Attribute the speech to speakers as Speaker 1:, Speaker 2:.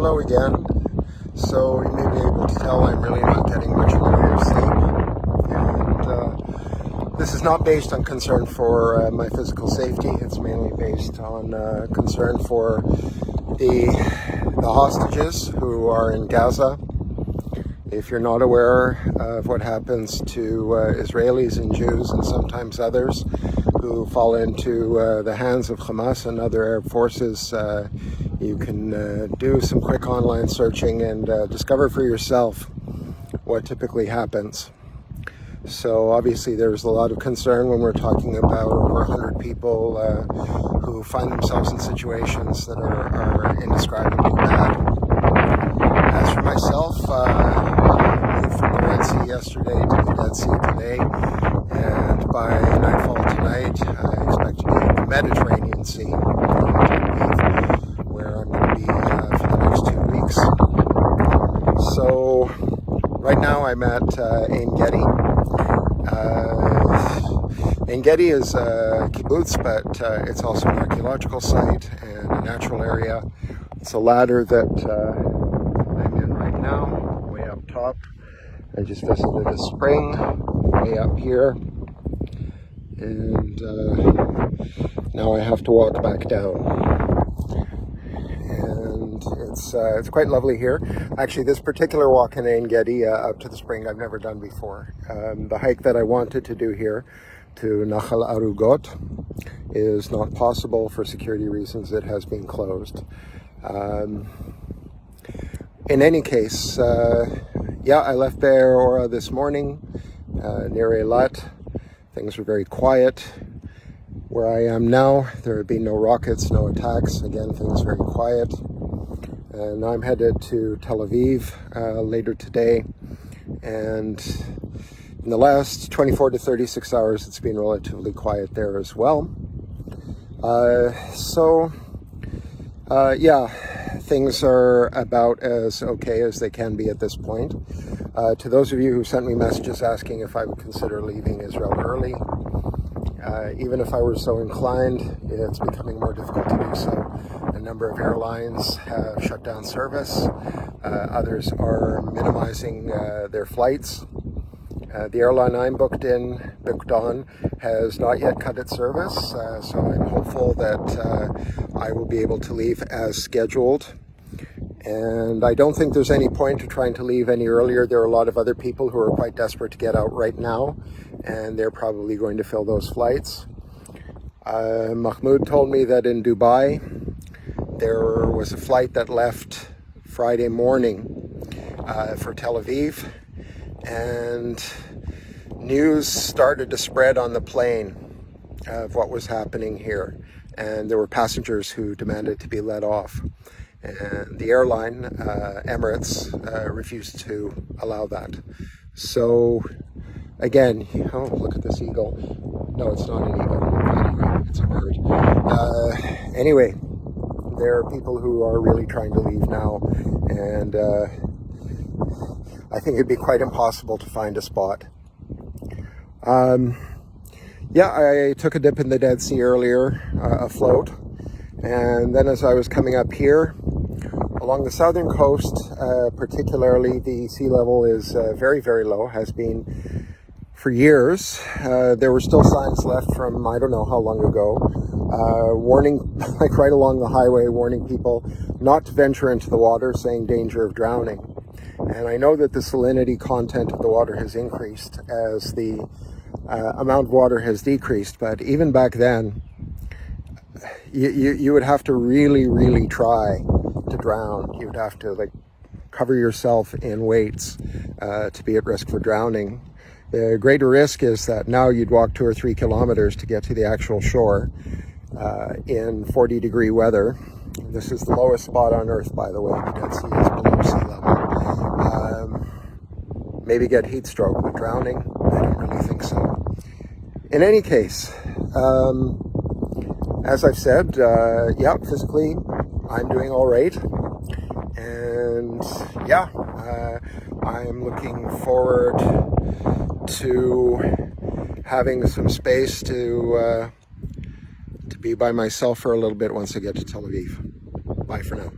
Speaker 1: hello again. So you may be able to tell I'm really not getting much in the way of sleep. And this is not based on concern for my physical safety. It's mainly based on concern for the hostages who are in Gaza. If you're not aware of what happens to Israelis and Jews and sometimes others who fall into the hands of Hamas and other Arab forces, you can do some quick online searching and discover for yourself what typically happens. So obviously there's a lot of concern when we're talking about over 100 people who find themselves in situations that are indescribably bad. As for myself, I moved from the Red Sea yesterday to the Dead Sea today, and by nightfall tonight I expect to be in the Mediterranean Sea, where I'm going to be for the next 2 weeks. So right now I'm at Ein Gedi. Ein Gedi is a kibbutz, but it's also an archaeological site and a natural area. It's a ladder that I'm in right now, way up top. I just visited a spring way up here, and now I have to walk back down. And it's quite lovely here. Actually, this particular walk in Ein Gedi up to the spring I've never done before. The hike that I wanted to do here to Nahal Arugot is not possible for security reasons. It has been closed. In any case, I left Be'er this morning near Eilat. Things were very quiet. Where I am now, there have been no rockets, no attacks. Again, things very quiet. And I'm headed to Tel Aviv later today. And in the last 24 to 36 hours, it's been relatively quiet there as well. Things are about as okay as they can be at this point. To those of you who sent me messages asking if I would consider leaving Israel early, even if I were so inclined, it's becoming more difficult to do so. A number of airlines have shut down service. Others are minimizing their flights. The airline I'm booked on, has not yet cut its service, so I'm hopeful that I will be able to leave as scheduled. And I don't think there's any point to trying to leave any earlier. There are a lot of other people who are quite desperate to get out right now, and they're probably going to fill those flights. Mahmoud told me that in Dubai, there was a flight that left Friday morning for Tel Aviv, and news started to spread on the plane of what was happening here, and there were passengers who demanded to be let off, and the airline, Emirates, refused to allow that. So again, oh, look at this eagle. No, it's not an eagle. It's a bird. Anyway, there are people who are really trying to leave now, and I think it'd be quite impossible to find a spot. I took a dip in the Dead Sea earlier, afloat, and then as I was coming up here, along the southern coast, particularly, the sea level is very, very low, has been for years. There were still signs left from I don't know how long ago, warning, like right along the highway, warning people not to venture into the water, saying danger of drowning. And I know that the salinity content of the water has increased as the amount of water has decreased, but even back then, you would have to really, really try to drown. You would have to cover yourself in weights to be at risk for drowning. The greater risk is that now you'd walk 2 or 3 kilometers to get to the actual shore in 40-degree weather. This is the lowest spot on Earth, by the way. The Dead Sea is below sea level. Maybe get heat stroke, but drowning, I don't really think so. In any case, as I've said, physically, I'm doing all right. And I'm looking forward to having some space to be by myself for a little bit once I get to Tel Aviv. Bye for now.